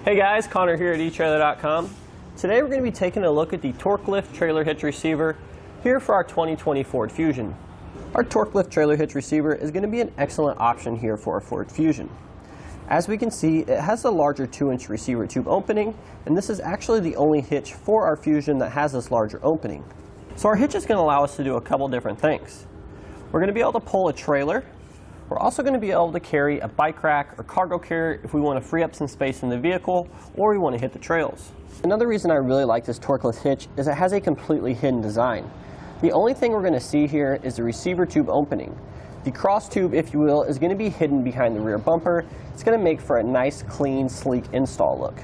Hey guys, Connor here at etrailer.com. Today we're going to be taking a look at the Torklift Trailer Hitch Receiver here for our 2020 Ford Fusion. Our Torklift Trailer Hitch Receiver is going to be an excellent option here for our Ford Fusion. As we can see, it has a larger 2-inch receiver tube opening, and this is actually the only hitch for our Fusion that has this larger opening. So our hitch is going to allow us to do a couple different things. We're going to be able to pull a trailer. We're also going to be able to carry a bike rack or cargo carrier if we want to free up some space in the vehicle or we want to hit the trails. Another reason I really like this Torklift hitch is it has a completely hidden design. The only thing we're going to see here is the receiver tube opening. The cross tube, if you will, is going to be hidden behind the rear bumper. It's going to make for a nice, clean, sleek install look.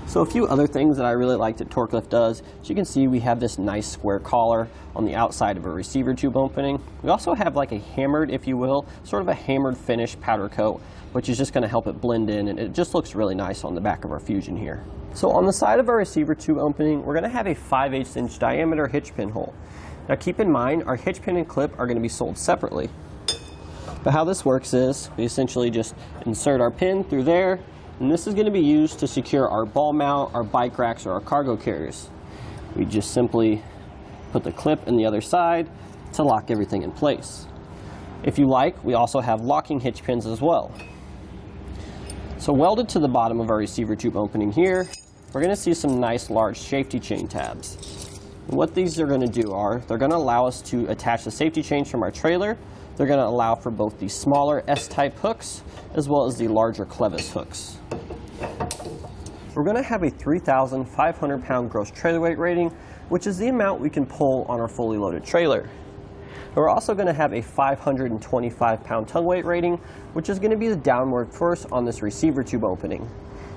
So a few other things that I really like that Torklift does. As you can see, we have this nice square collar on the outside of a receiver tube opening. We also have like a hammered, if you will, sort of a hammered finish powder coat, which is just going to help it blend in, and it just looks really nice on the back of our Fusion here. So on the side of our receiver tube opening, we're going to have a 5/8 inch diameter hitch pin hole. Now keep in mind, our hitch pin and clip are going to be sold separately. But how this works is, we essentially just insert our pin through there, and this is going to be used to secure our ball mount, our bike racks, or our cargo carriers. We just simply put the clip in the other side to lock everything in place. If you like, we also have locking hitch pins as well. So welded to the bottom of our receiver tube opening here, we're going to see some nice large safety chain tabs. And what these are going to do are, they're going to allow us to attach the safety chains from our trailer. They're going to allow for both the smaller S-type hooks as well as the larger clevis hooks. We're going to have a 3,500 pound gross trailer weight rating, which is the amount we can pull on our fully loaded trailer. And we're also going to have a 525 pound tongue weight rating, which is going to be the downward force on this receiver tube opening.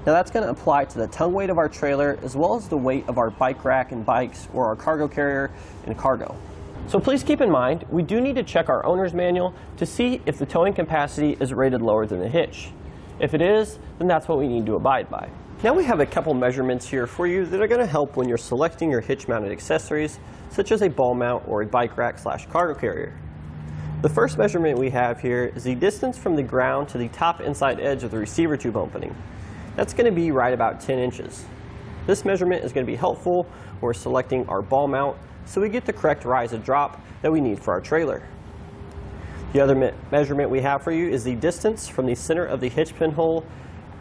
Now that's going to apply to the tongue weight of our trailer as well as the weight of our bike rack and bikes or our cargo carrier and cargo. So please keep in mind, we do need to check our owner's manual to see if the towing capacity is rated lower than the hitch. If it is, then that's what we need to abide by. Now we have a couple measurements here for you that are going to help when you're selecting your hitch mounted accessories, such as a ball mount or a bike rack / cargo carrier. The first measurement we have here is the distance from the ground to the top inside edge of the receiver tube opening. That's going to be right about 10 inches. This measurement is going to be helpful when we're selecting our ball mount, so we get the correct rise and drop that we need for our trailer. The other measurement we have for you is the distance from the center of the hitch pin hole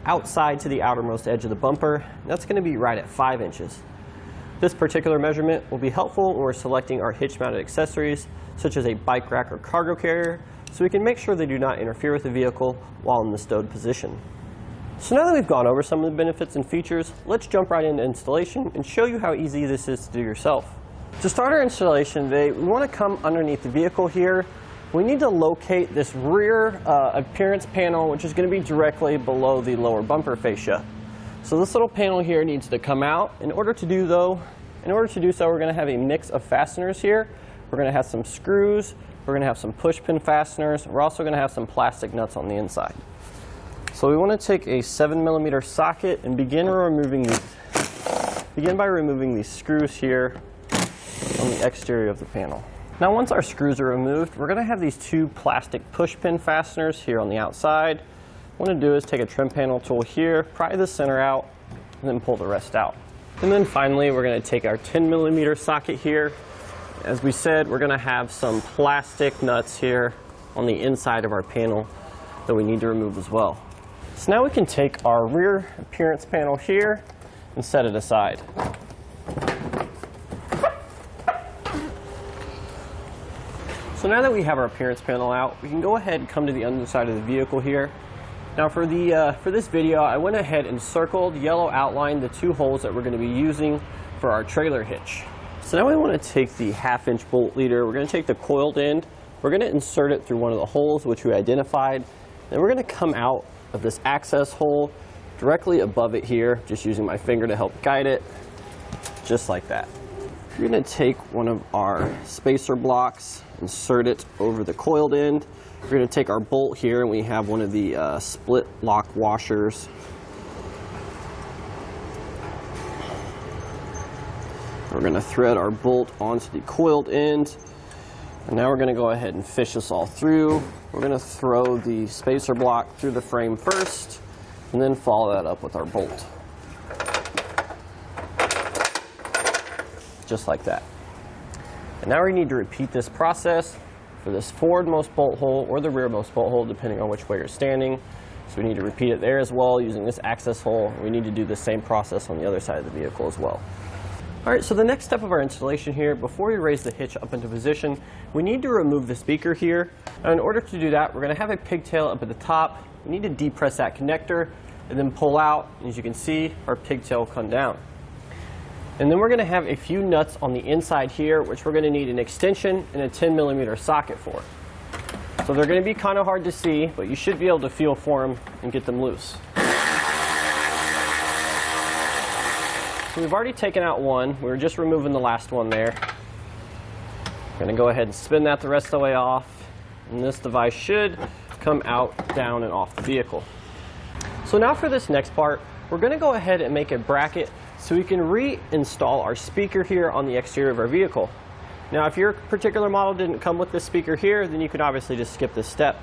outside to the outermost edge of the bumper. That's going to be right at 5 inches. This particular measurement will be helpful when we're selecting our hitch mounted accessories, such as a bike rack or cargo carrier, so we can make sure they do not interfere with the vehicle while in the stowed position. So now that we've gone over some of the benefits and features, let's jump right into installation and show you how easy this is to do yourself. To start our installation today, we want to come underneath the vehicle here. We need to locate this rear appearance panel, which is going to be directly below the lower bumper fascia. So this little panel here needs to come out. In order to do so, we're going to have a mix of fasteners here. We're going to have some screws. We're going to have some push pin fasteners. We're also going to have some plastic nuts on the inside. So we want to take a 7mm socket and begin by removing these screws here on the exterior of the panel. Now once our screws are removed, we're going to have these two plastic push pin fasteners here on the outside. What I'm going to do is take a trim panel tool here, pry the center out, and then pull the rest out. And then finally, we're going to take our 10mm socket here. As we said, we're going to have some plastic nuts here on the inside of our panel that we need to remove as well. So now we can take our rear appearance panel here and set it aside. So now that we have our appearance panel out, we can go ahead and come to the underside of the vehicle here. Now for this video, I went ahead and circled, yellow outlined the two holes that we're going to be using for our trailer hitch. So now we want to take the 1/2-inch bolt leader, we're going to take the coiled end, we're going to insert it through one of the holes which we identified, then we're going to come out of this access hole directly above it here, just using my finger to help guide it, just like that. We're going to take one of our spacer blocks, insert it over the coiled end. We're going to take our bolt here, and we have one of the split lock washers. We're going to thread our bolt onto the coiled end, and now we're going to go ahead and fish this all through. We're going to throw the spacer block through the frame first, and then follow that up with our bolt. just like that. And now we need to repeat this process for this forwardmost bolt hole or the rearmost bolt hole, depending on which way you're standing. So we need to repeat it there as well using this access hole. We need to do the same process on the other side of the vehicle as well. All right, so the next step of our installation here, before we raise the hitch up into position, we need to remove the speaker here. Now in order to do that, we're going to have a pigtail up at the top. We need to depress that connector and then pull out. As you can see, our pigtail will come down. And then we're going to have a few nuts on the inside here, which we're going to need an extension and a 10mm socket for. So they're going to be kind of hard to see, but you should be able to feel for them and get them loose. So we've already taken out one. We were just removing the last one there. I'm going to go ahead and spin that the rest of the way off. And this device should come out, down, and off the vehicle. So now for this next part, we're going to go ahead and make a bracket so we can reinstall our speaker here on the exterior of our vehicle. Now if your particular model didn't come with this speaker here, then you could obviously just skip this step.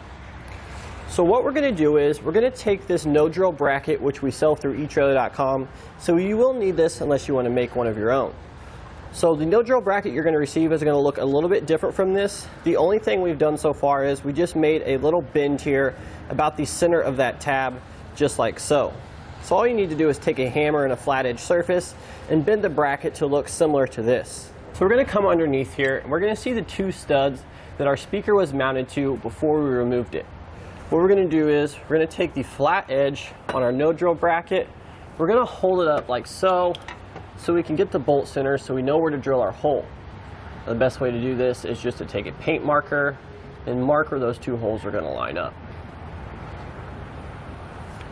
So what we're going to do is we're going to take this no drill bracket, which we sell through etrailer.com. So you will need this unless you want to make one of your own. So the no drill bracket you're going to receive is going to look a little bit different from this. The only thing we've done so far is we just made a little bend here about the center of that tab, just like so. So all you need to do is take a hammer and a flat edge surface and bend the bracket to look similar to this. So we're going to come underneath here and we're going to see the two studs that our speaker was mounted to before we removed it. What we're going to do is we're going to take the flat edge on our no drill bracket. We're going to hold it up like so we can get the bolt center so we know where to drill our hole. The best way to do this is just to take a paint marker and mark where those two holes are going to line up.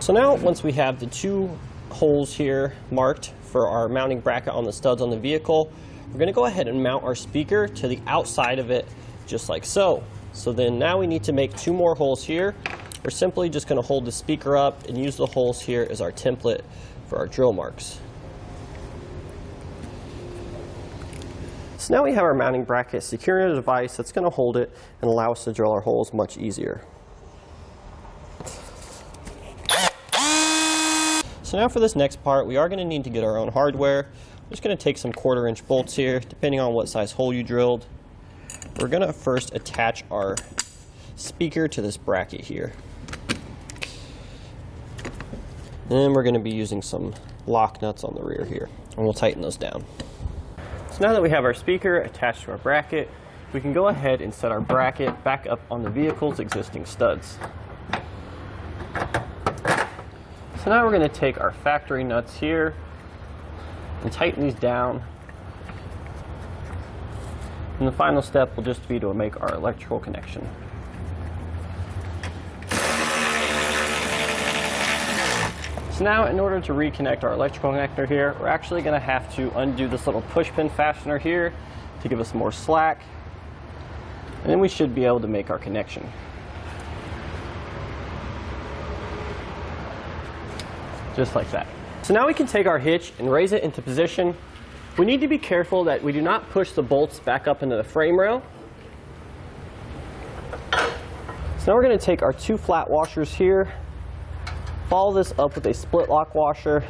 So now once we have the two holes here marked for our mounting bracket on the studs on the vehicle, we're going to go ahead and mount our speaker to the outside of it just like so. So then now we need to make two more holes here. We're simply just going to hold the speaker up and use the holes here as our template for our drill marks. So now we have our mounting bracket secured in a device that's going to hold it and allow us to drill our holes much easier. So now for this next part, we are going to need to get our own hardware. I'm just going to take some 1/4" bolts here, depending on what size hole you drilled. We're going to first attach our speaker to this bracket here. Then we're going to be using some lock nuts on the rear here, and we'll tighten those down. So now that we have our speaker attached to our bracket, we can go ahead and set our bracket back up on the vehicle's existing studs. So now we're going to take our factory nuts here and tighten these down. And the final step will just be to make our electrical connection. So now in order to reconnect our electrical connector here, we're actually going to have to undo this little push pin fastener here to give us more slack. And then we should be able to make our connection. Just like that. So now we can take our hitch and raise it into position. We need to be careful that we do not push the bolts back up into the frame rail. So now we're going to take our two flat washers here, follow this up with a split lock washer,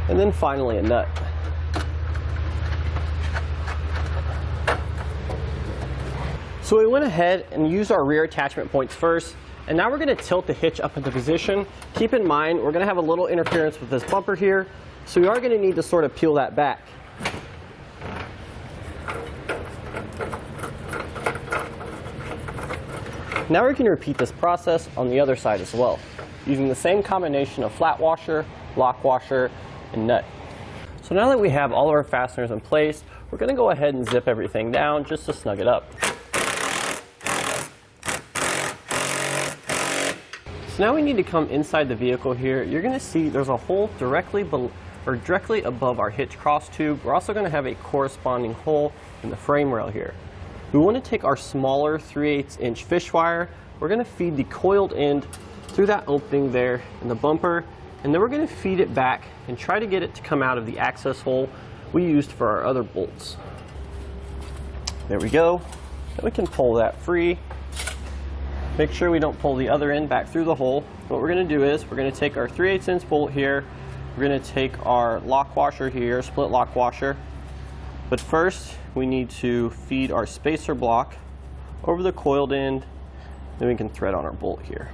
and then finally a nut. So we went ahead and used our rear attachment points first, and now we're going to tilt the hitch up into position. Keep in mind, we're going to have a little interference with this bumper here, so we are going to need to sort of peel that back. Now we can repeat this process on the other side as well, using the same combination of flat washer, lock washer, and nut. So now that we have all of our fasteners in place, we're going to go ahead and zip everything down just to snug it up. So now we need to come inside the vehicle here. You're going to see there's a hole directly above our hitch cross tube. We're also going to have a corresponding hole in the frame rail here. We want to take our smaller 3/8 inch fish wire. We're going to feed the coiled end through that opening there in the bumper, and then we're going to feed it back and try to get it to come out of the access hole we used for our other bolts. There we go. Then we can pull that free. Make sure we don't pull the other end back through the hole. What we're going to do is we're going to take our 3/8 inch bolt here. We're going to take our lock washer here, split lock washer. But first, we need to feed our spacer block over the coiled end, then we can thread on our bolt here.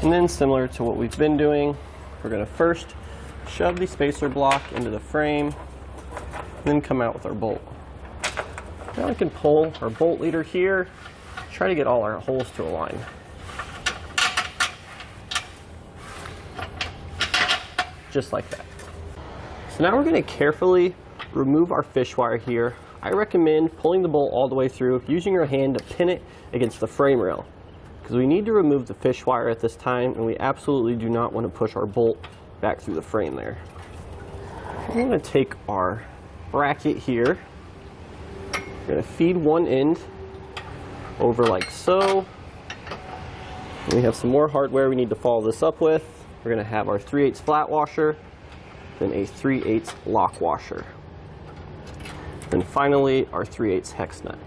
And then, similar to what we've been doing, we're going to first shove the spacer block into the frame, then come out with our bolt. Now we can pull our bolt leader here, try to get all our holes to align. Just like that. So now we're going to carefully remove our fish wire here. I recommend pulling the bolt all the way through, using your hand to pin it against the frame rail, because we need to remove the fish wire at this time, and we absolutely do not want to push our bolt back through the frame there. I'm going to take our bracket here. We're going to feed one end over like so. And we have some more hardware we need to follow this up with. We're going to have our 3/8 flat washer, then a 3/8 lock washer, and finally our 3/8 hex nut.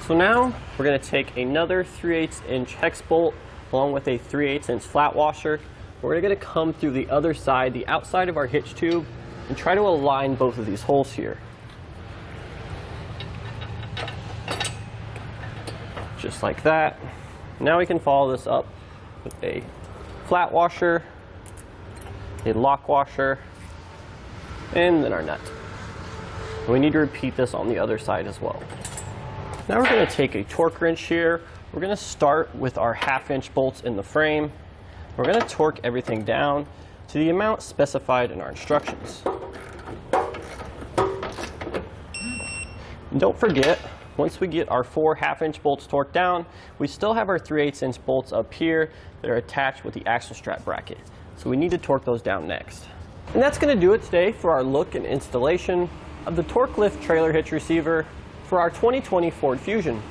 So now we're going to take another 3/8 inch hex bolt along with a 3/8 inch flat washer. We're going to come through the other side, the outside of our hitch tube, and try to align both of these holes here. Just like that. Now we can follow this up with a flat washer, a lock washer, and then our nut. And we need to repeat this on the other side as well. Now we're going to take a torque wrench here. We're going to start with our 1/2 inch bolts in the frame. We're going to torque everything down to the amount specified in our instructions. And don't forget, once we get our 4 1/2 inch bolts torqued down, we still have our 3/8 inch bolts up here that are attached with the axle strap bracket. So we need to torque those down next. And that's going to do it today for our look and installation of the Torklift Trailer Hitch Receiver for our 2020 Ford Fusion.